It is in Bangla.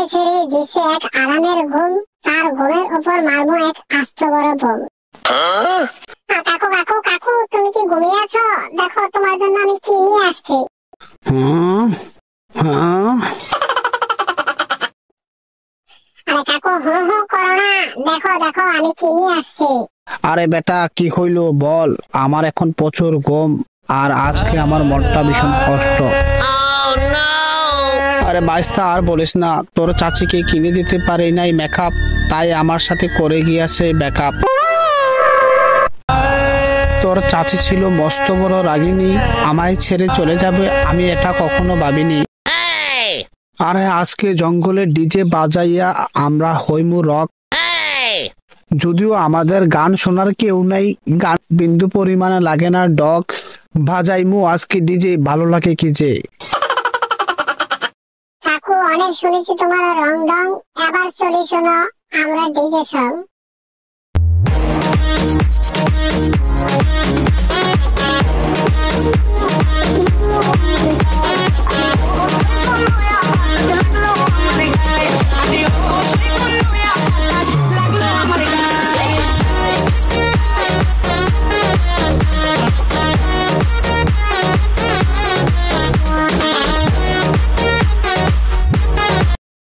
ছেড়ে দিছে এক আরামের ঘুম, তার ঘুমের উপর মারবো এক আস্ত বড় বোম। কাকু কাকু কাকু, তুমি কি ঘুমিয়ে আছো? দেখো তোমার জন্য আমি কি নিয়ে আসছি। আরে কাকু হু হু করো না, দেখো দেখো আমি কি নিয়ে আসছি। আরে বেটা কি হইলো বল, আমার এখন প্রচুর ঘুম আর আজকে আমার মনটা ভীষণ কষ্ট। আরে বাইস্তা আর বলিস না, তোর চাচিকে কিনে দিতে পারি নাই মেকআপ, তাই আমার সাথে করে গিয়েছে ব্যাকআপ। তোর চাচি ছিল মস্ত বড় রাগিনী, আমায় ছেড়ে চলে যাবে আমি এটা কখনো ভাবিনি। আরে আজকে জঙ্গলে ডিজে বাজাইয়া আমরা হইমু রক, যদিও আমাদের গান শোনার কেউ নাই, গান বিন্দু পরিমাণে লাগে না ডগ, বাজাইমু আজকে ডিজে, ভালো লাগে কি যে। কাকু অনেক শুনেছি তোমার রং ডং, এবার চলি শোনো আমরা ডিজে সং।